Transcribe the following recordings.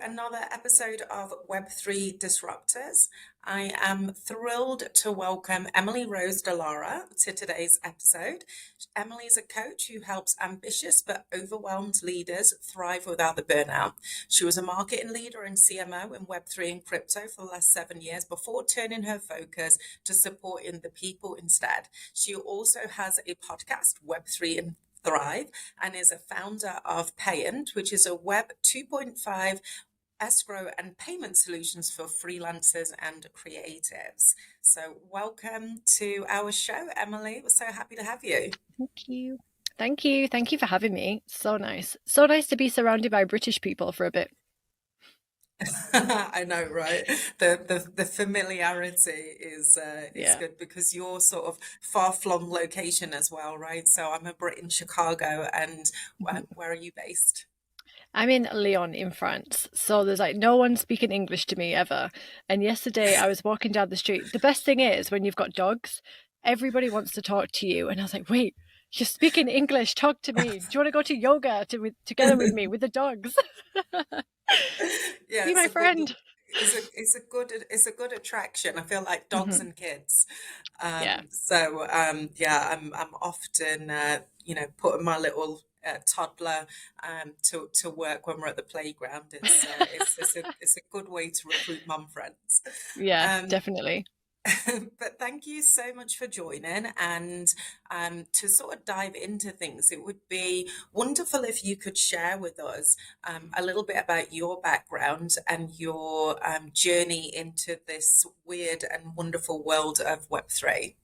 another episode of Web3 Disruptors. I am thrilled to welcome Emily Rose Dallara to today's episode. Emily is a coach who helps ambitious but overwhelmed leaders thrive without the burnout. She was a marketing leader and CMO in Web3 and crypto for the last 7 years before turning her focus to supporting the people instead. She also has a podcast, Web3 and Thrive, and is a founder of Payant, which is a Web 2.5 escrow and payment solutions for freelancers and creatives. So, welcome to our show, Emily. We're so happy to have you. Thank you. Thank you. Thank you for having me. So nice. So nice to be surrounded by British people for a bit. I know, right? The familiarity is Yeah. good because you're sort of far-flung location as well, right? So I'm a Brit in Chicago, and Mhm. where are you based? I'm in Lyon in France. So there's like no one speaking English to me ever. And yesterday I was walking down the street. The best thing is when you've got dogs, everybody wants to talk to you. And I was like, wait, you're speaking English. Talk to me. Do you want to go to yoga together with me with the dogs? Yeah, Be it's my a good friend. it's a good attraction. I feel like dogs Mhm. and kids. Yeah. Yeah, I'm often putting my little toddler to work when we're at the playground. It's a good way to recruit mum friends. Yeah, Um, definitely. But thank you so much for joining. And to sort of dive into things, it would be wonderful if you could share with us a little bit about your background and your journey into this weird and wonderful world of Web3.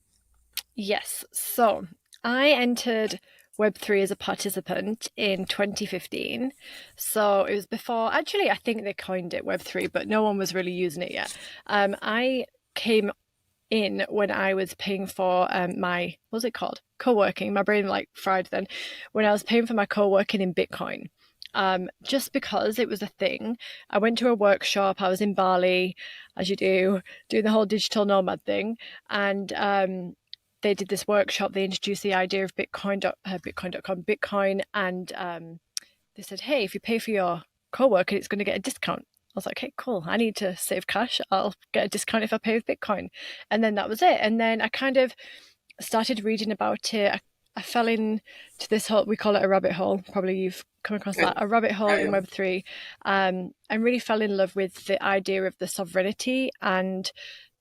Yes. So I entered Web3 as a participant in 2015. So it was before, actually, I think they coined it Web3, but no one was really using it yet. I came in when I was paying for my, what was it called? Co-working. My brain like fried then. When I was paying for my co-working in Bitcoin. Just because it was a thing. I went to a workshop. I was in Bali, as you do, doing the whole digital nomad thing. And they did this workshop. They introduced the idea of Bitcoin.com, Bitcoin, and they said, hey, if you pay for your co-worker, it's going to get a discount. I was like, okay, cool. I need to save cash. I'll get a discount if I pay with Bitcoin. And then that was it. And then I kind of started reading about it. I fell into this whole, we call it a rabbit hole. Probably you've come across that, a rabbit hole in Oh, Web3. And really fell in love with the idea of the sovereignty and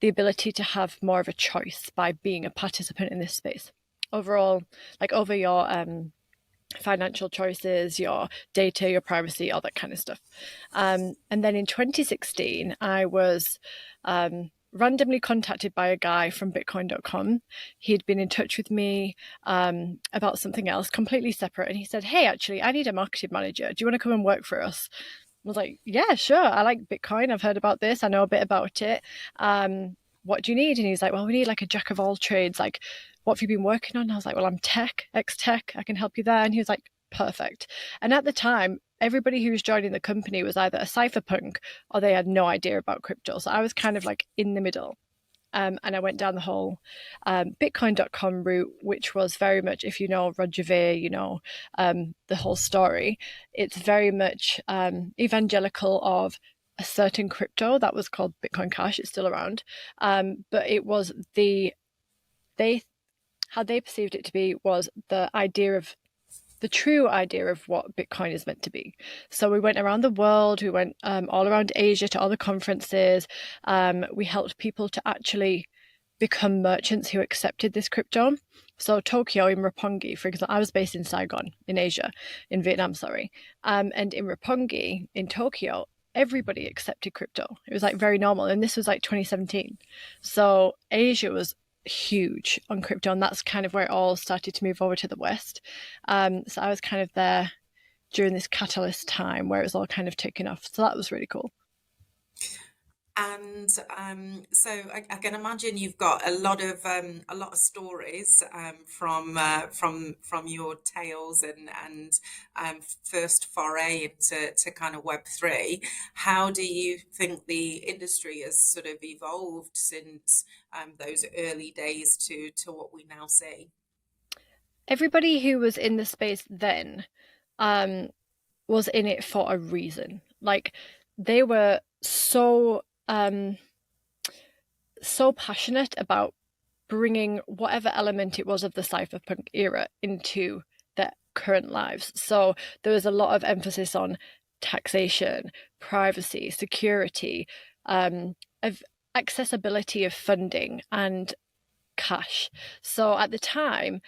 the ability to have more of a choice by being a participant in this space. Overall, like over your financial choices, your data, your privacy, all that kind of stuff. And then in 2016, I was randomly contacted by a guy from Bitcoin.com. He'd been in touch with me about something else completely separate. And he said, hey, actually, I need a marketing manager. Do you want to come and work for us? I was like, yeah, sure. I like Bitcoin. I've heard about this. I know a bit about it. What do you need? And he's like, well, we need like a jack of all trades. Like, what have you been working on? And I was like, well, I'm tech, ex-tech. I can help you there. And he was like, perfect. And at the time, everybody who was joining the company was either a cypherpunk or they had no idea about crypto. So I was kind of like in the middle. And I went down the whole Bitcoin.com route, which was very much, if you know Roger Ver, you know the whole story. It's very much evangelical of a certain crypto that was called Bitcoin Cash. It's still around, but it was they how they perceived it to be was the true idea of what Bitcoin is meant to be. So we went around the world, we went all around Asia to all the conferences. We helped people to actually become merchants who accepted this crypto. So Tokyo in Roppongi, for example, I was based in Saigon, in Asia, in Vietnam, sorry. And in Roppongi, in Tokyo, everybody accepted crypto. It was like very normal. And this was like 2017. So Asia was huge on crypto, and that's kind of where it all started to move over to the West. So I was kind of there during this catalyst time where it was all kind of taking off. So that was really cool. and so I can imagine you've got a lot of stories from your tales and first foray into kind of Web3. How do you think the industry has sort of evolved since those early days to what we now see? Everybody who was in the space then um, was in it for a reason. Like they were so passionate about bringing whatever element it was of the cypherpunk era into their current lives. So there was a lot of emphasis on taxation, privacy, security, of accessibility of funding and cash. So at the time,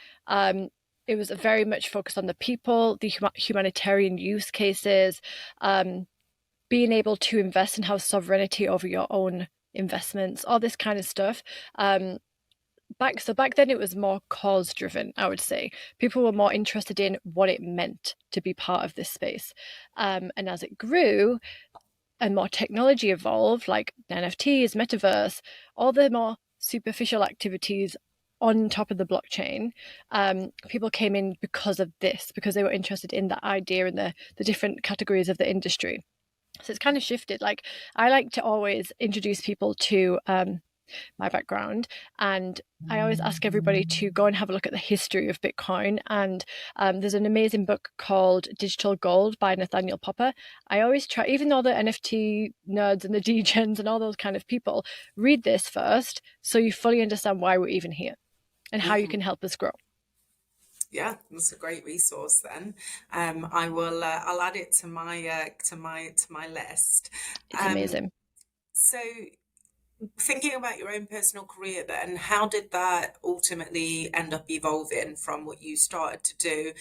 it was very much focused on the people, the humanitarian use cases, being able to invest and have sovereignty over your own investments, all this kind of stuff. Back then it was more cause driven, I would say. People were more interested in what it meant to be part of this space. And as it grew and more technology evolved, like NFTs, metaverse, all the more superficial activities on top of the blockchain, people came in because of this, because they were interested in that idea and the different categories of the industry. So it's kind of shifted. Like, I like to always introduce people to my background, and I always ask everybody to go and have a look at the history of Bitcoin. And there's an amazing book called Digital Gold by Nathaniel Popper. I always try, even though the NFT nerds and the degens and all those kind of people, read this first so you fully understand why we're even here and how you can help us grow. Yeah, that's a great resource then. I will I'll add it to my list. It's Um, amazing. so thinking about your own personal career then, how did that ultimately end up evolving from what you started to do,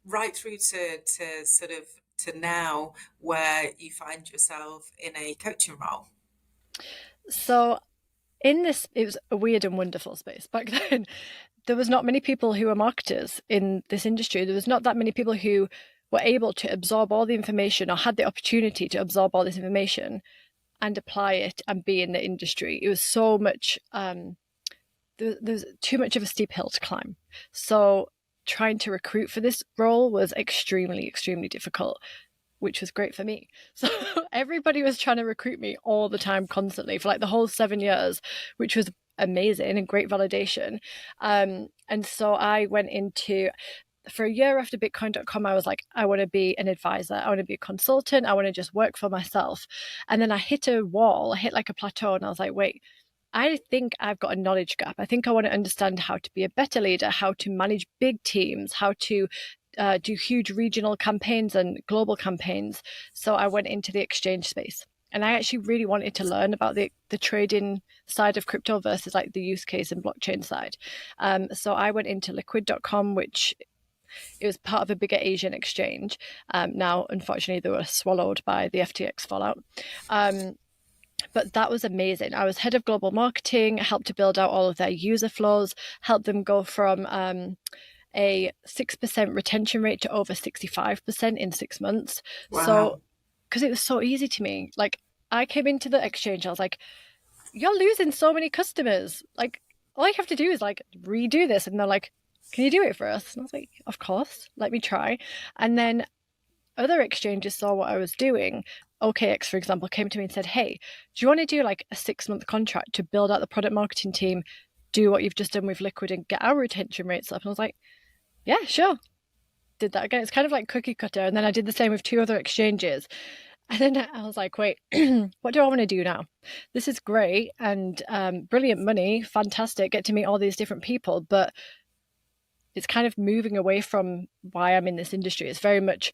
right through to sort of to now where you find yourself in a coaching role? So in this, it was a weird and wonderful space. Back then, there was not many people who were marketers in this industry. There was not that many people who were able to absorb all the information or had the opportunity to absorb all this information and apply it and be in the industry. It was so much, there's too much of a steep hill to climb. So trying to recruit for this role was extremely, extremely difficult, which was great for me. So everybody was trying to recruit me all the time, constantly, for like the whole 7 years, which was amazing and great validation. And so I went into, for a year after Bitcoin.com, I was like, I want to be an advisor. I want to be a consultant. I want to just work for myself. And then I hit a wall, I hit like a plateau, and I was like, wait, I think I've got a knowledge gap. I think I want to understand how to be a better leader, how to manage big teams, how to do huge regional campaigns and global campaigns. So I went into the exchange space. And I actually really wanted to learn about the trading side of crypto versus like the use case and blockchain side. So I went into liquid.com, which it was part of a bigger Asian exchange. Now, unfortunately, they were swallowed by the FTX fallout. But that was amazing. I was head of global marketing, helped to build out all of their user flows, helped them go from a 6% retention rate to over 65% in 6 months. Wow. So, because it was so easy to me. Like, I came into the exchange, I was like, you're losing so many customers. Like, all you have to do is like redo this. And they're like, can you do it for us? And I was like, of course, let me try. And then other exchanges saw what I was doing. OKX, for example, came to me and said, hey, do you want to do like a 6-month contract to build out the product marketing team, do what you've just done with Liquid and get our retention rates up? And I was like, yeah, sure. Did that again. It's kind of like cookie cutter. And then I did the same with 2 other exchanges. And then I was like, wait, what do I want to do now? This is great and brilliant money, fantastic, get to meet all these different people, but it's kind of moving away from why I'm in this industry. It's very much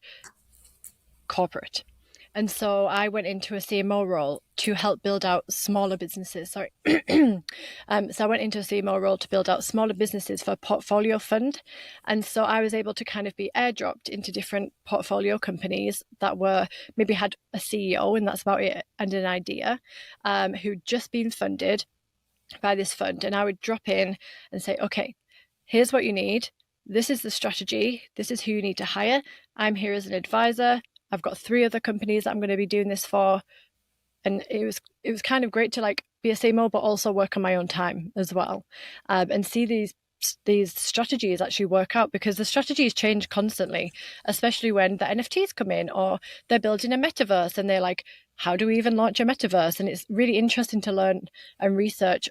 corporate. And so I went into a CMO role to help build out smaller businesses. Sorry. So I went into a CMO role to build out smaller businesses for a portfolio fund. And so I was able to kind of be airdropped into different portfolio companies that were maybe had a CEO and that's about it, and an idea, who'd just been funded by this fund. And I would drop in and say, okay, here's what you need. This is the strategy. This is who you need to hire. I'm here as an advisor. I've got 3 other companies that I'm going to be doing this for. And it was kind of great to like be a CMO, but also work on my own time as well, and see these strategies actually work out, because the strategies change constantly, especially when the NFTs come in or they're building a metaverse and they're like, how do we even launch a metaverse? And it's really interesting to learn and research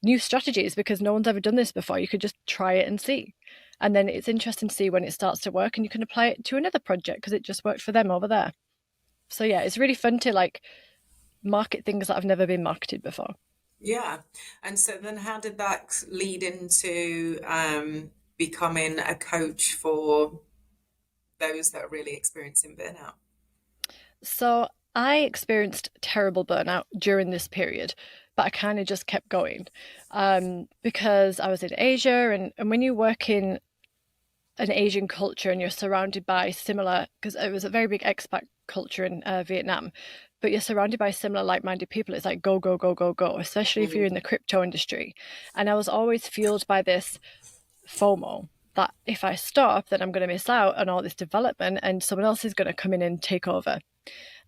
new strategies because no one's ever done this before. You could just try it and see. And then it's interesting to see when it starts to work and you can apply it to another project because it just worked for them over there. So yeah, it's really fun to like market things that have never been marketed before. Yeah. And so then how did that lead into becoming a coach for those that are really experiencing burnout? So I experienced terrible burnout during this period, but I kind of just kept going because I was in Asia, and when you work in an Asian culture and you're surrounded by similar, because it was a very big expat culture in Vietnam, but you're surrounded by similar like-minded people. It's like go, go, go, go, go, especially if you're in Mm, the crypto industry. And I was always fueled by this FOMO that if I stop, then I'm going to miss out on all this development and someone else is going to come in and take over.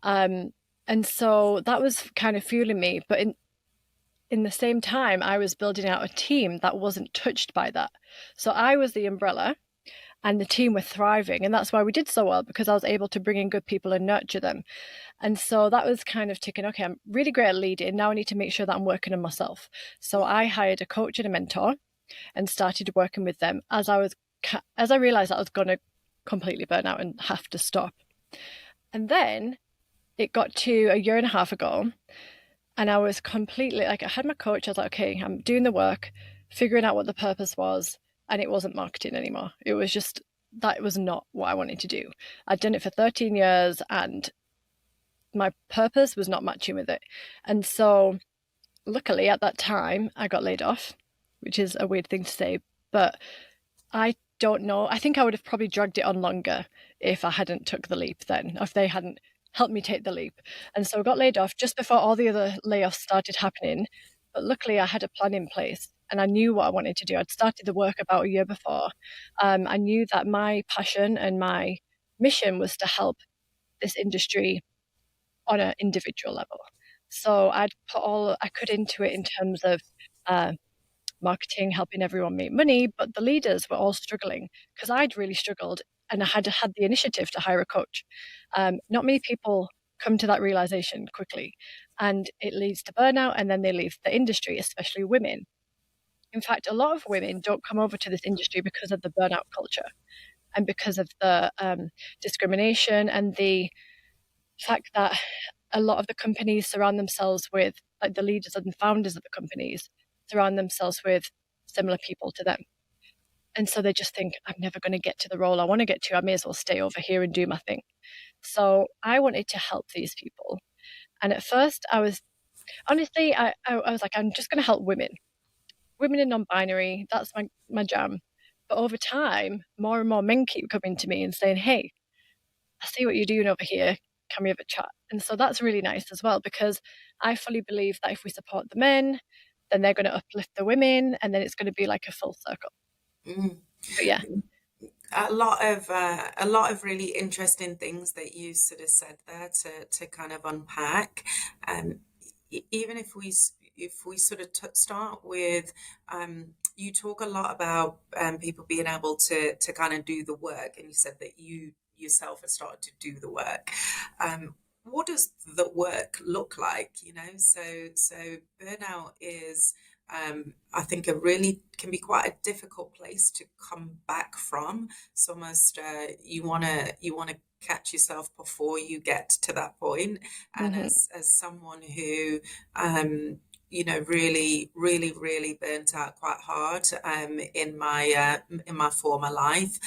Um, and so that was kind of fueling me. But in the same time, I was building out a team that wasn't touched by that. So I was the umbrella and the team were thriving. And that's why we did so well, because I was able to bring in good people and nurture them. And so that was kind of ticking, okay, I'm really great at leading. Now I need to make sure that I'm working on myself. So I hired a coach and a mentor and started working with them as I realized that I was going to completely burn out and have to stop. And then it got to a year and a half ago, and I was completely like, I had my coach. I was like, okay, I'm doing the work, figuring out what the purpose was. And it wasn't marketing anymore. It was just, that was not what I wanted to do. I'd done it for 13 years and my purpose was not matching with it. And so, luckily, at that time, I got laid off, which is a weird thing to say, but I don't know. I think I would have probably dragged it on longer if I hadn't took the leap then, if they hadn't helped me take the leap. And so I got laid off just before all the other layoffs started happening. But luckily, I had a plan in place and I knew what I wanted to do. I'd started the work about a year before. I knew that my passion and my mission was to help this industry on an individual level. So I'd put all I could into it in terms of uh, marketing, helping everyone make money, but the leaders were all struggling because I'd really struggled and I had the initiative to hire a coach. Not many people come to that realization quickly, and it leads to burnout, and then they leave the industry, especially women. In fact, a lot of women don't come over to this industry because of the burnout culture and because of the discrimination and the fact that a lot of the companies surround themselves with, like the leaders and the founders of the companies, surround themselves with similar people to them. And so they just think, I'm never going to get to the role I want to get to. I may as well stay over here and do my thing. So I wanted to help these people. And at first, I was honestly, I was like, I'm just going to help women, women in non binary. That's my jam. But over time, more and more men keep coming to me and saying, hey, I see what you're doing over here. Can we have a chat? And so that's really nice as well, because I fully believe that if we support the men, then they're going to uplift the women, and then it's going to be like a full circle. mm. But yeah. A lot of really interesting things that you sort of said there to kind of unpack. Um, Even if we sort of start with, you talk a lot about people being able to kind of do the work, and you said that you yourself have started to do the work. What does the work look like? You know, so burnout is, I think, a really can be quite a difficult place to come back from. It's almost you wanna catch yourself before you get to that point. And Hmm. as someone who you know, really burnt out quite hard in my former life,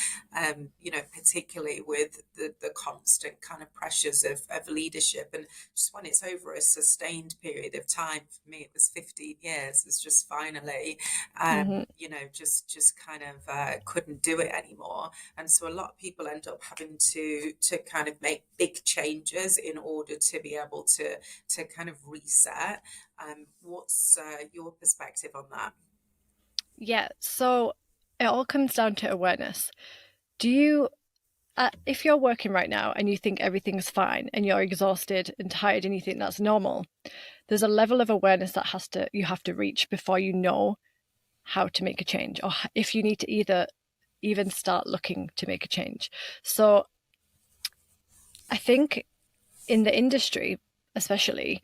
you know, particularly with the constant kind of pressures of leadership. And just when it's over a sustained period of time, for me, it was 15 years, it's just finally, Hmm. you know, just kind of couldn't do it anymore. And so a lot of people end up having to kind of make big changes in order to be able to kind of reset. What's your perspective on that? Yeah. So it all comes down to awareness. Do you, if you're working right now and you think everything's fine and you're exhausted and tired and you think that's normal, there's a level of awareness that you have to reach before you know how to make a change, or if you need to either even start looking to make a change. So I think in the industry, especially,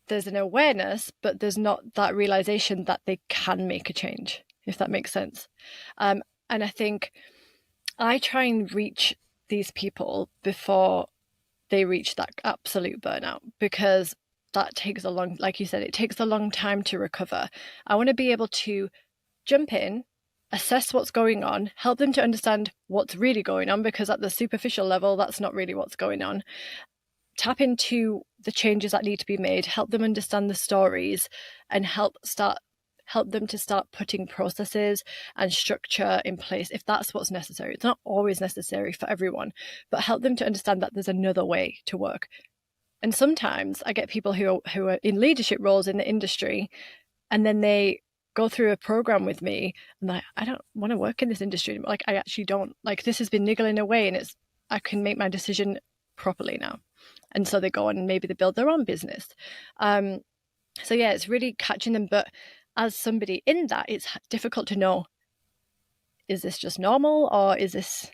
there's an awareness, but there's not that realization that they can make a change, if that makes sense. And I think I try and reach these people before they reach that absolute burnout, because that takes a long, like you said, it takes a long time to recover. I want to be able to jump in, assess what's going on, help them to understand what's really going on, because at the superficial level, that's not really what's going on. Tap into the changes that need to be made, help them understand the stories, and help them to start putting processes and structure in place if that's what's necessary. It's not always necessary for everyone, but help them to understand that there's another way to work. And sometimes I get people who are in leadership roles in the industry, and then they go through a program with me, and I don't want to work in this industry anymore. Like, I actually don't. Like, this has been niggling away, and I can make my decision properly now. And so they go on and maybe they build their own business. So yeah, it's really catching them. But as somebody in that, it's difficult to know, is this just normal, or is this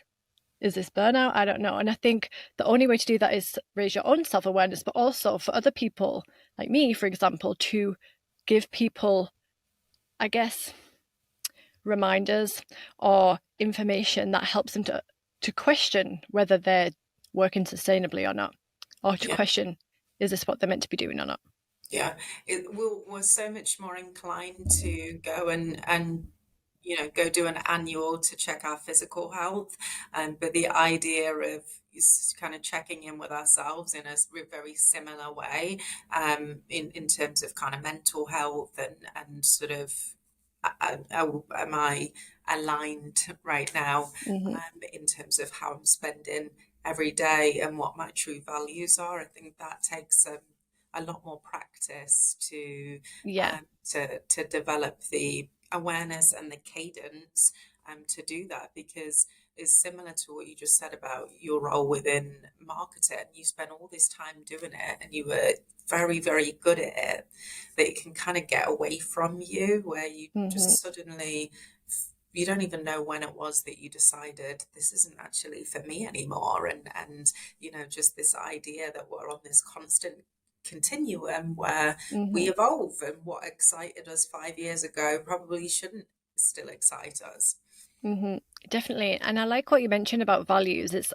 burnout? I don't know. And I think the only way to do that is raise your own self-awareness, but also for other people like me, for example, to give people, I guess, reminders or information that helps them to question whether they're working sustainably or not, or to Yeah. question, is this what they're meant to be doing or not? Yeah, we're so much more inclined to go and go do an annual to check our physical health, but the idea of is kind of checking in with ourselves in a very similar way, in terms of kind of mental health and sort of, am I aligned right now, Mm-hmm. in terms of how I'm spending every day and what my true values are. I think that takes a lot more practice Yeah. to develop the awareness and the cadence, to do that, because it's similar to what you just said about your role within marketing. You spent all this time doing it and you were very, very good at it, that it can kind of get away from you, where you Mm-hmm. just suddenly, you don't even know when it was that you decided this isn't actually for me anymore. And just this idea that we're on this constant continuum where we Mm-hmm. evolve, and what excited us 5 years ago probably shouldn't still excite us. Mm-hmm. Definitely. And I like what you mentioned about values. It's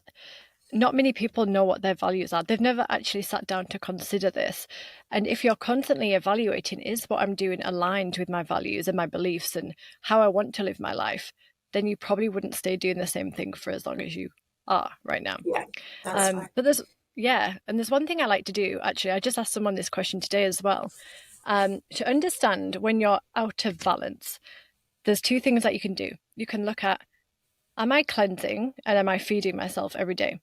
not many people know what their values are. They've never actually sat down to consider this. And if you're constantly evaluating, is what I'm doing aligned with my values and my beliefs and how I want to live my life, then you probably wouldn't stay doing the same thing for as long as you are right now. Yeah, that's right. But there's one thing I like to do, actually. I just asked someone this question today as well. To understand when you're out of balance, there's two things that you can do. You can look at, am I cleansing and am I feeding myself every day?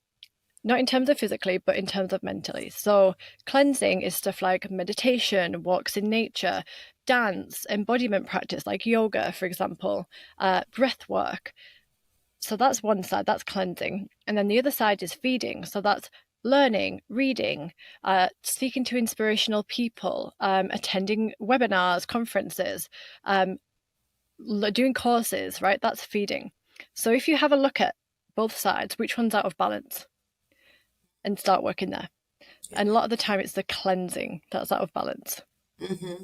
Not in terms of physically, but in terms of mentally. So cleansing is stuff like meditation, walks in nature, dance, embodiment practice like yoga, for example, breath work. So that's one side, that's cleansing. And then the other side is feeding. So that's learning, reading, speaking to inspirational people, attending webinars, conferences, doing courses, right? That's feeding. So if you have a look at both sides, which one's out of balance, and start working there. Yeah. And a lot of the time it's the cleansing that's out of balance. hmm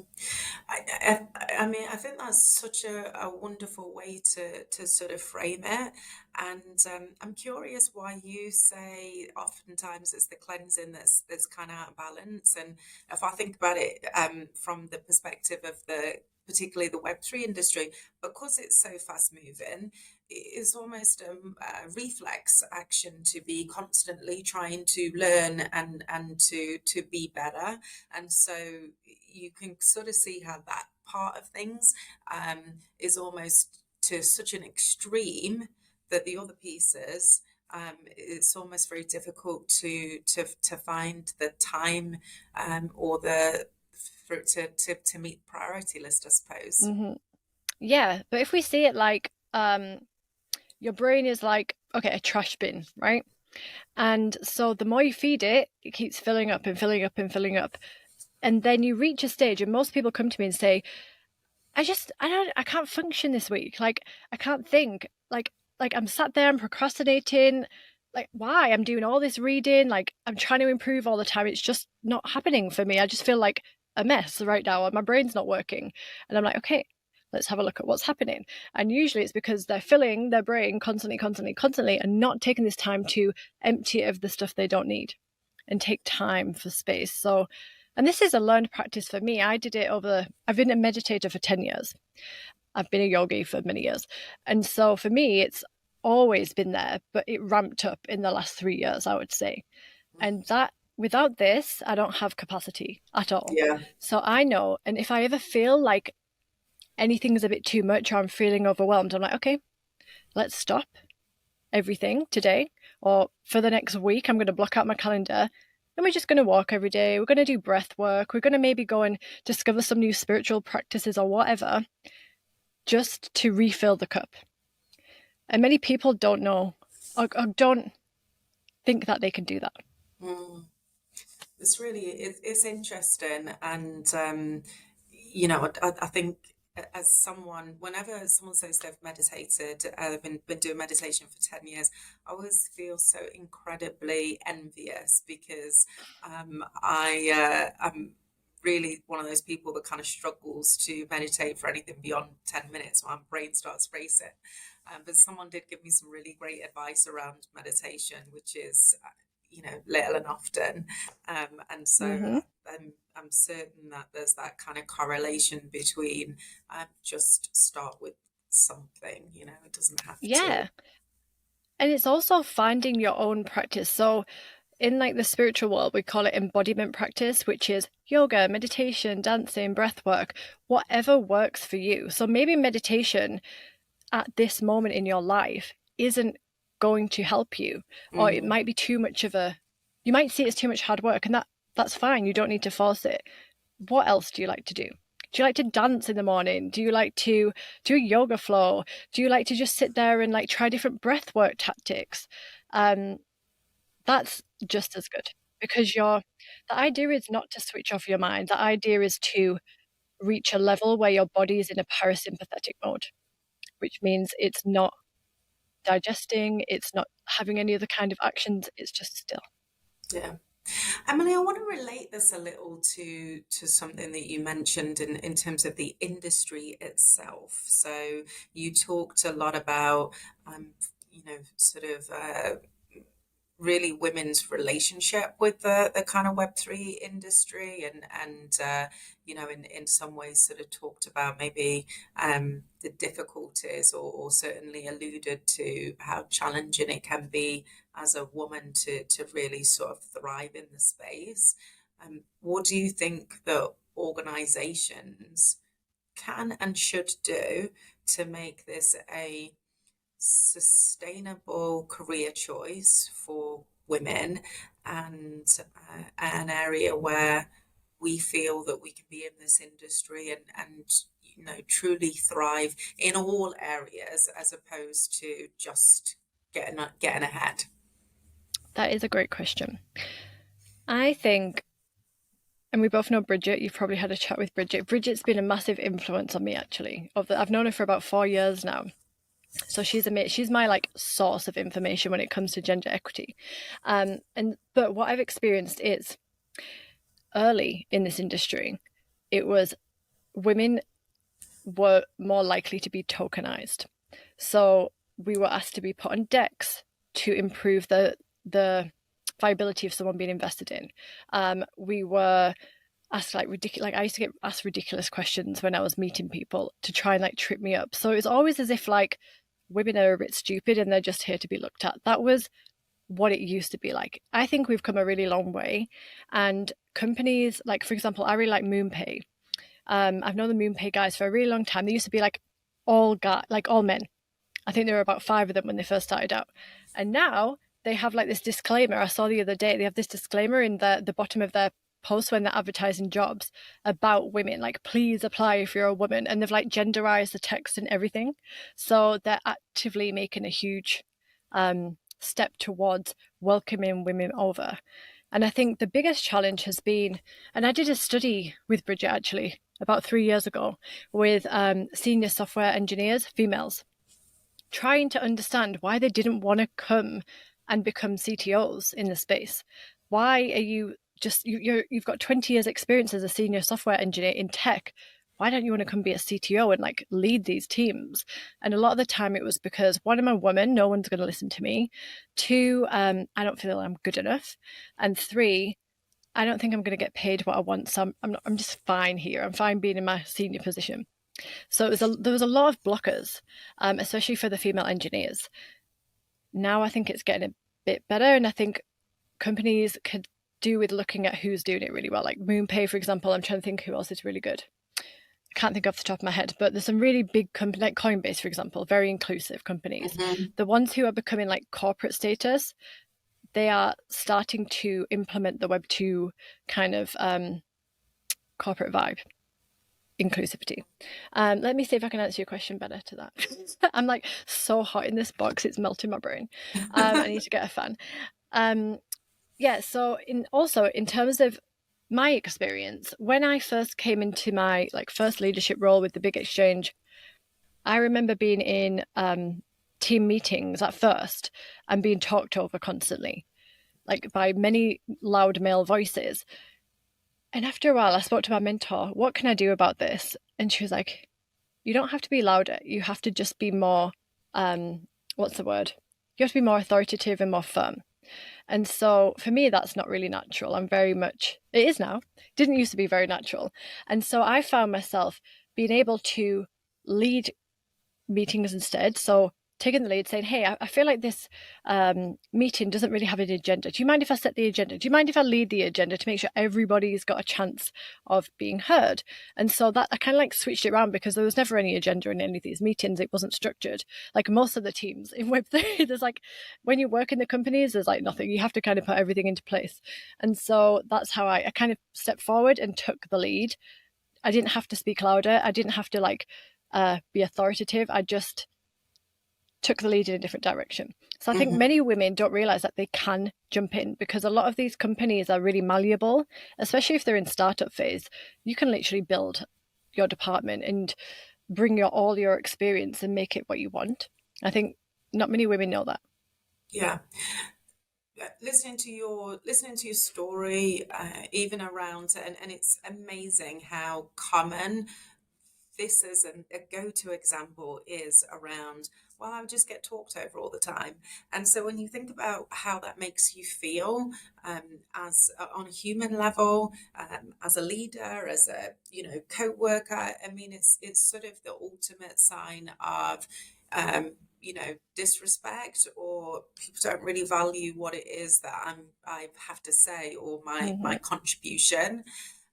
I mean, I think that's such a wonderful way to sort of frame it. And I'm curious why you say oftentimes it's the cleansing that's kind of out of balance. And if I think about it, from the perspective of particularly the Web3 industry, because it's so fast moving, it's almost a reflex action to be constantly trying to learn and to be better. And so you can sort of see how that part of things, is almost to such an extreme that the other pieces, it's almost very difficult to find the time, or the for it to meet the priority list, I suppose. Mm-hmm. Yeah, but if we see it like, your brain is like, okay, a trash bin, right? And so the more you feed it, it keeps filling up and filling up and filling up. And then you reach a stage, and most people come to me and say, I can't function this week. Like, I can't think. Like I'm sat there, I'm procrastinating. Like, why? I'm doing all this reading, like I'm trying to improve all the time. It's just not happening for me. I just feel like a mess right now, and my brain's not working. And I'm like, okay, let's have a look at what's happening. And usually it's because they're filling their brain constantly, constantly, constantly, and not taking this time to empty it of the stuff they don't need. and take time for space. So, and this is a learned practice for me. I've been a meditator for 10 years. I've been a yogi for many years. And so for me, it's always been there, but it ramped up in the last 3 years, I would say. And that without this, I don't have capacity at all. Yeah. So I know, and if I ever feel like anything's a bit too much or I'm feeling overwhelmed, I'm like, okay, let's stop everything today, or for the next week, I'm going to block out my calendar and we're just going to walk every day. We're going to do breath work. We're going to maybe go and discover some new spiritual practices or whatever, just to refill the cup. And many people don't know or don't think that they can do that. Mm. It's interesting, and I think as someone, whenever someone says they've meditated, been doing meditation for 10 years, I always feel so incredibly envious because I'm really one of those people that kind of struggles to meditate for anything beyond 10 minutes. My brain starts racing. But someone did give me some really great advice around meditation, which is, little and often. And so Mm-hmm. I'm certain that there's that kind of correlation between just start with something, it doesn't have to. Yeah. And it's also finding your own practice. So in like the spiritual world, we call it embodiment practice, which is yoga, meditation, dancing, breath work, whatever works for you. So maybe meditation at this moment in your life isn't going to help you, or it Mm, might be too much you might see it as too much hard work, and that's fine. You don't need to force it. What else do you like to do? Do you like to dance in the morning? Do you like to do a yoga flow? Do you like to just sit there and like try different breath work tactics? Um, that's just as good, because the idea is not to switch off your mind. The idea is to reach a level where your body is in a parasympathetic mode, which means it's not digesting, it's not having any other kind of actions, it's just still. yeah. Emily, I want to relate this a little to something that you mentioned in terms of the industry itself. So you talked a lot about, sort of really women's relationship with the kind of Web3 industry, and in some ways sort of talked about maybe the difficulties, or certainly alluded to how challenging it can be as a woman to really sort of thrive in the space. What do you think that organizations can and should do to make this a sustainable career choice for women, and an area where we feel that we can be in this industry and truly thrive in all areas as opposed to just getting ahead? That is a great question. I think, and we both know Bridget, you've probably had a chat with Bridget. Bridget's been a massive influence on me, actually. I've known her for about 4 years now. So she's my like source of information when it comes to gender equity. But what I've experienced is early in this industry, it was women were more likely to be tokenized. So we were asked to be put on decks to improve the viability of someone being invested in. We were asked like ridiculous, like I used to get asked ridiculous questions when I was meeting people to try and like trip me up. So it was always as if like women are a bit stupid and they're just here to be looked at. That was what it used to be like. I think we've come a really long way, and companies like, for example, I really like MoonPay. I've known the MoonPay guys for a really long time. They used to be like all men. I think there were about 5 of them when they first started out, and now they have like this disclaimer. I saw the other day they have this disclaimer in the bottom of their posts when they're advertising jobs about women, like please apply if you're a woman, and they've like genderized the text and everything. So they're actively making a huge step towards welcoming women over. And I think the biggest challenge has been, and I did a study with Bridget actually about 3 years ago with senior software engineers, females, trying to understand why they didn't want to come and become CTOs in the space. Why are you just you've got 20 years experience as a senior software engineer in tech? why don't you want to come be a CTO and like lead these teams? And a lot of the time it was because, one, I'm a woman, no one's going to listen to me. Two, I don't feel I'm good enough. And three, I don't think I'm going to get paid what I want. So I'm just fine here. I'm fine being in my senior position. So there was a lot of blockers, especially for the female engineers. Now I think it's getting a bit better, and I think companies could do with looking at who's doing it really well. Like MoonPay, for example. I'm trying to think who else is really good. I can't think off the top of my head, but there's some really big companies like Coinbase, for example, very inclusive companies. Mm-hmm. The ones who are becoming like corporate status, they are starting to implement the Web2 kind of corporate vibe, inclusivity. Let me see if I can answer your question better to that. I'm like so hot in this box, it's melting my brain. I need to get a fan. Yeah, so in terms of my experience, when I first came into my like first leadership role with the big exchange, I remember being in team meetings at first and being talked over constantly, like by many loud male voices. And after a while, I spoke to my mentor, what can I do about this? And she was like, you don't have to be louder. You have to just be more, what's the word? You have to be more authoritative and more firm. And so for me, that's not really natural. I'm very much, it is now, didn't used to be very natural. And so I found myself being able to lead meetings instead. So taking the lead, saying, hey, I feel like this meeting doesn't really have an agenda. Do you mind if I set the agenda? Do you mind if I lead the agenda to make sure everybody's got a chance of being heard? And so that I kind of like switched it around, because there was never any agenda in any of these meetings. It wasn't structured. Like most of the teams in Web3, there's like, when you work in the companies, there's like nothing. You have to kind of put everything into place. And so that's how I kind of stepped forward and took the lead. I didn't have to speak louder. I didn't have to like be authoritative. I just took the lead in a different direction. So I think Mm-hmm. many women don't realize that they can jump in, because a lot of these companies are really malleable, especially if they're in startup phase. You can literally build your department and bring all your experience and make it what you want. I think not many women know that. Yeah. Listening to your story, even around, and it's amazing how common this is a go-to example is around, well, I would just get talked over all the time. And so when you think about how that makes you feel, as on a human level, as a leader, as a co-worker, I mean, it's sort of the ultimate sign of disrespect, or people don't really value what it is that I have to say, or my Mm-hmm. contribution.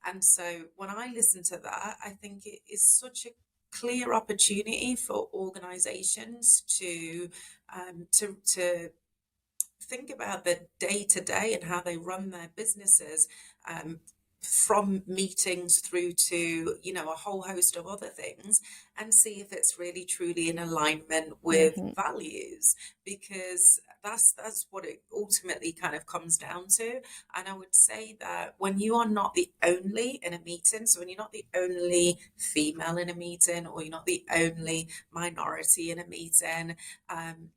And so when I listen to that, I think it is such a clear opportunity for organizations to think about the day to day and how they run their businesses, um, from meetings through to a whole host of other things, and see if it's really truly in alignment with Mm-hmm. values, because that's what it ultimately kind of comes down to. And I would say that when you are not the only in a meeting, so when you're not the only female in a meeting, or you're not the only minority in a meeting,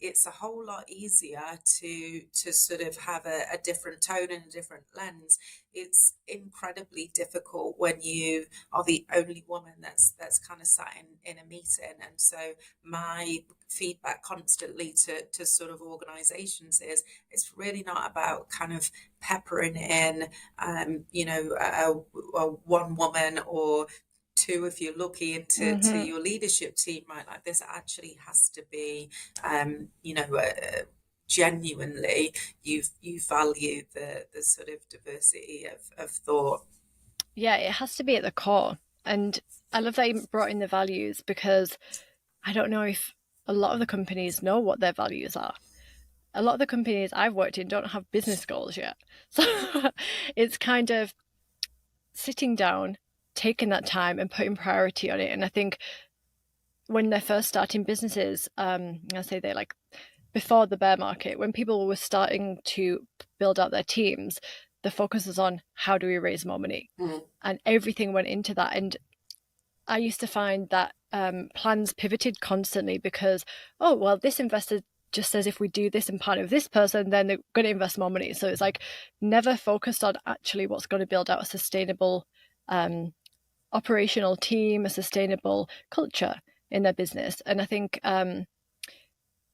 it's a whole lot easier to sort of have a different tone and a different lens. It's incredibly difficult when you are the only woman that's kind of sat in a meeting. And so my feedback constantly to sort of organizations is, it's really not about kind of peppering in a one woman or two, if you're lucky, into to Mm-hmm. your leadership team, right? Like, this actually has to be genuinely, you value the sort of diversity of thought. Yeah, it has to be at the core. And I love that you brought in the values, because I don't know if a lot of the companies know what their values are. A lot of the companies I've worked in don't have business goals yet. So it's kind of sitting down, taking that time and putting priority on it. And I think when they're first starting businesses, I say they like before the bear market, when people were starting to build out their teams, the focus was on how do we raise more money? Mm. And everything went into that. And I used to find that plans pivoted constantly, because, oh, well, this investor just says if we do this and partner with this person, then they're going to invest more money. So it's like never focused on actually what's going to build out a sustainable operational team, a sustainable culture in their business. And I think,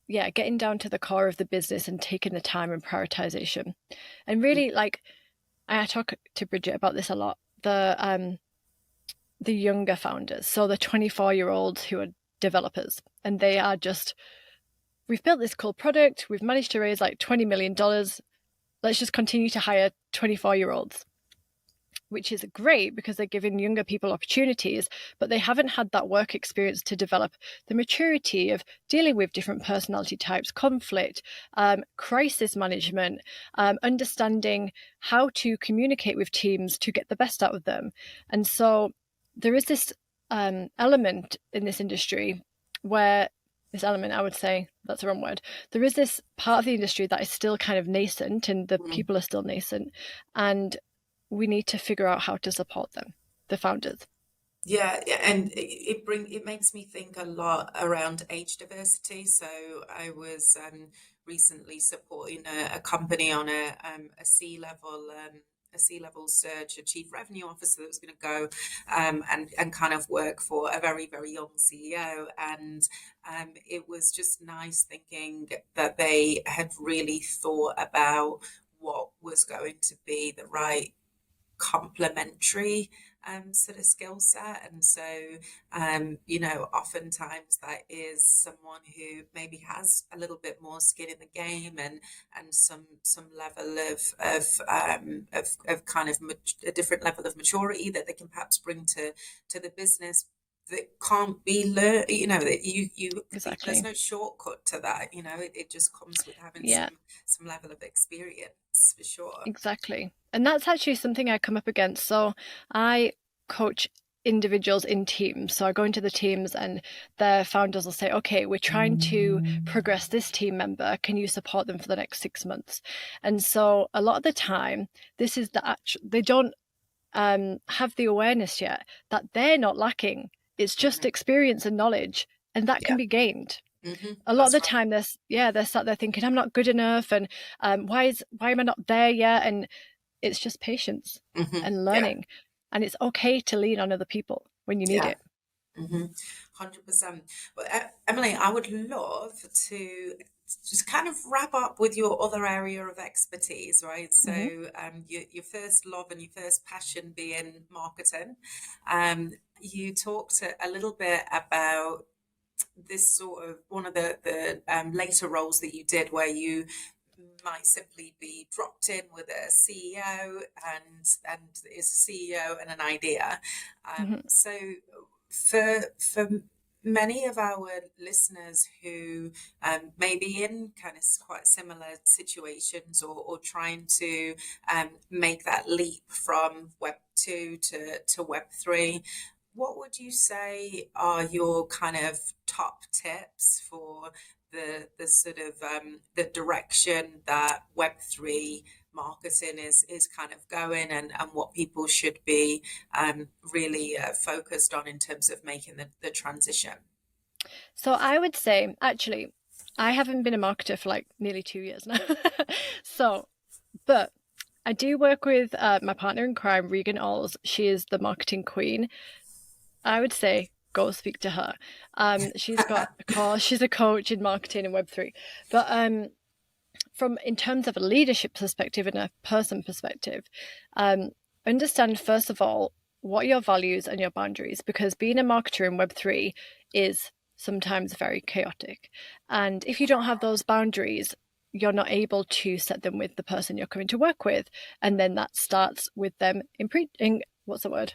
getting down to the core of the business and taking the time and prioritization. And really, like, I talk to Bridget about this a lot. The younger founders, so the 24-year-olds who are developers, and they are just, we've built this cool product, we've managed to raise like $20 million. Let's just continue to hire 24-year-olds, which is great because they're giving younger people opportunities, but they haven't had that work experience to develop the maturity of dealing with different personality types, conflict, crisis management, understanding how to communicate with teams to get the best out of them. And so there is this element in this industry where I would say that's the wrong word. There is this part of the industry that is still kind of nascent, and the people are still nascent, and we need to figure out how to support them, the founders. Yeah, yeah, and it makes me think a lot around age diversity. So I was recently supporting a company on a C level search, a chief revenue officer that was going to go and kind of work for a very, very young CEO. And it was just nice thinking that they had really thought about what was going to be the right complementary sort of skill set. And so oftentimes that is someone who maybe has a little bit more skin in the game and some level of kind of a different level of maturity that they can perhaps bring to the business that can't be learned. That you there's Exactly. no shortcut to that. It just comes with having Yeah, some level of experience, for sure. exactly. And that's actually something I come up against. So I coach individuals in teams. So I go into the teams and their founders will say, okay, we're trying to progress this team member. Can you support them for the next 6 months? And so a lot of the time, this is they don't have the awareness yet that they're not lacking. It's just experience and knowledge, and that can Yeah. be gained. A lot of That's the right. time they're sat there thinking, I'm not good enough, and why am I not there yet? And it's just patience and Yeah. learning, and it's okay to lean on other people when you need Yeah. it. 100%. Well, Emily, I would love to just kind of wrap up with your other area of expertise, right? So, Hmm. your first love and your first passion being marketing. You talked a little bit about this sort of one of the later roles that you did where you might simply be dropped in with a CEO and is a CEO and an idea. Hmm. So for many of our listeners who may be in kind of quite similar situations or trying to make that leap from Web 2 to Web 3, what would you say are your kind of top tips for the sort of the direction that Web 3 marketing is kind of going and what people should be really focused on in terms of making the transition? So I would say, actually, I haven't been a marketer for like nearly 2 years now. So, but I do work with my partner in crime, Regan Alls. She is the marketing queen. I would say go speak to her. She's got a course. She's a coach in marketing and Web3. But from in terms of a leadership perspective and a person perspective, understand first of all what are your values and your boundaries, because being a marketer in Web3 is sometimes very chaotic. And if you don't have those boundaries, you're not able to set them with the person you're coming to work with. And then that starts with them what's the word?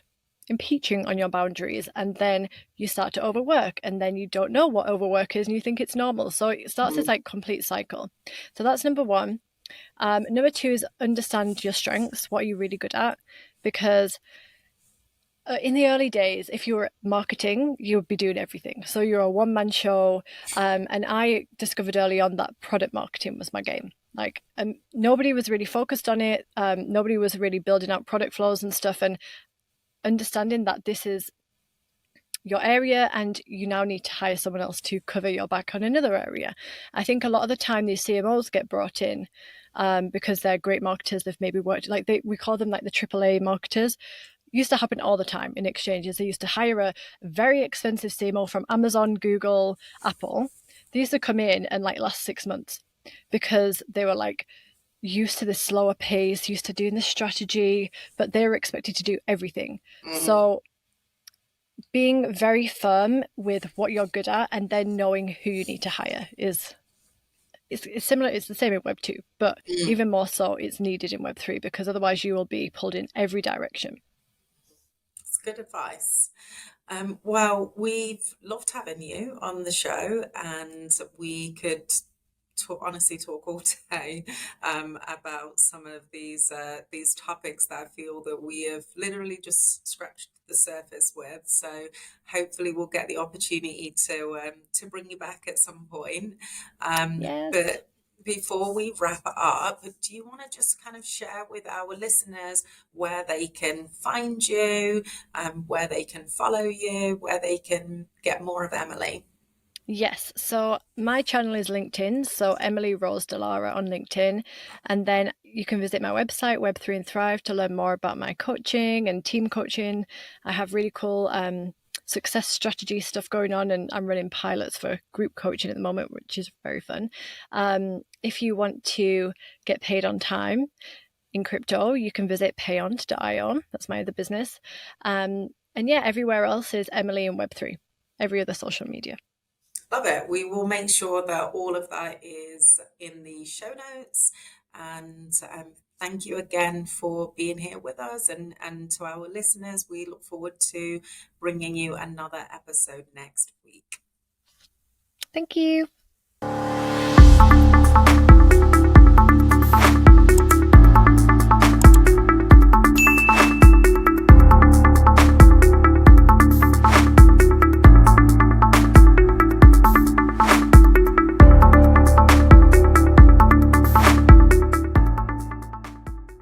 Impeaching on your boundaries, and then you start to overwork, and then you don't know what overwork is and you think it's normal, so it starts this like complete cycle. So that's number one. Number two is understand your strengths. What are you really good at? Because in the early days, if you were marketing, you would be doing everything. So you're a one-man show, and I discovered early on that product marketing was my game. Like, nobody was really focused on it. Nobody was really building out product flows and stuff, and understanding that this is your area and you now need to hire someone else to cover your back on another area. I think a lot of the time these CMOs get brought in because they're great marketers. They've maybe worked we call them like the AAA marketers. used to happen all the time in exchanges. They used to hire a very expensive CMO from Amazon, Google, Apple. They used to come in and like last 6 months because they were like used to the slower pace, used to doing the strategy, but they were expected to do everything. Mhm. So being very firm with what you're good at and then knowing who you need to hire is it's similar. It's the same in Web 2, but Mm. even more so it's needed in Web 3 because otherwise you will be pulled in every direction. It's good advice. Well, we've loved having you on the show, and we could honestly talk all day about some of these topics that I feel that we have literally just scratched the surface with. So hopefully we'll get the opportunity to bring you back at some point. Yes. But before we wrap it up, do you want to just kind of share with our listeners where they can find you, where they can follow you, where they can get more of Emily? Yes, so my channel is LinkedIn, so Emily Rose Dallara on LinkedIn. And then you can visit my website, Web3 and Thrive, to learn more about my coaching and team coaching. I have really cool success strategy stuff going on, and I'm running pilots for group coaching at the moment, which is very fun. If you want to get paid on time in crypto, you can visit payont.io. That's my other business. And yeah, everywhere else is Emily and Web3, every other social media. Love it. We will make sure that all of that is in the show notes. And thank you again for being here with us. And to our listeners, we look forward to bringing you another episode next week. Thank you.